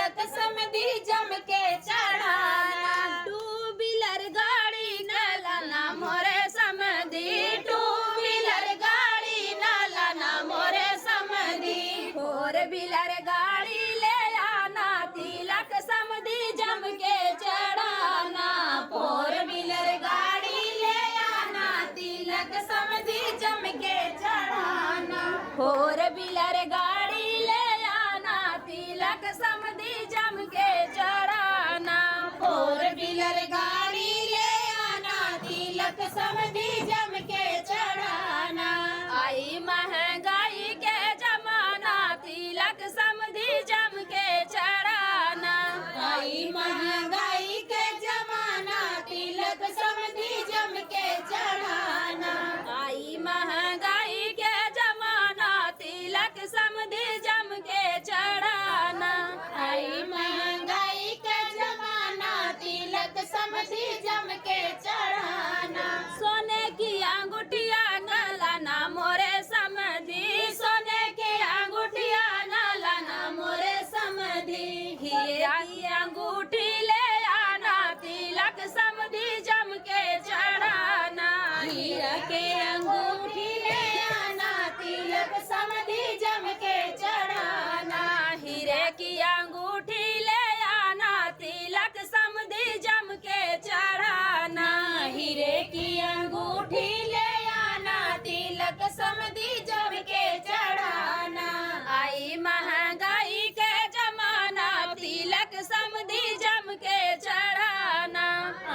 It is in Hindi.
तिलक समधी जम के चढ़ाना। टू व्हीलर गाड़ी नलाना मोरे समधी, टू व्हीलर गाड़ी न लाना मोरे समधी। फोर व्हीलर गाड़ी ले आना तिलक समधी जम के चढ़ाना। फोर व्हीलर गाड़ी ले आना तिलक समधी जम के चढ़ाना। फोर व्हीलर गाड़ी ले आना तिलक समधी जम के चढ़ाना। फोर व्हीलर गाड़ी ले आना तिलक समधी जम के चढ़ाना। आई महंगाई के जमाना तिलक समधी जम के चढ़ाना। आई महंगाई के जमाना तिलक समधी जम के चढ़ाना। आई महंगाई के जमाना तिलक समधी जम के चढ़ाना। आई महंगाई के जमाना तिलक समधी जम के चढ़ाना। सोने की अंगूठिया न लाना मोरे समधी, सोने के अंगूठिया न लाना मोरे समधी। हीरा की अंगूठी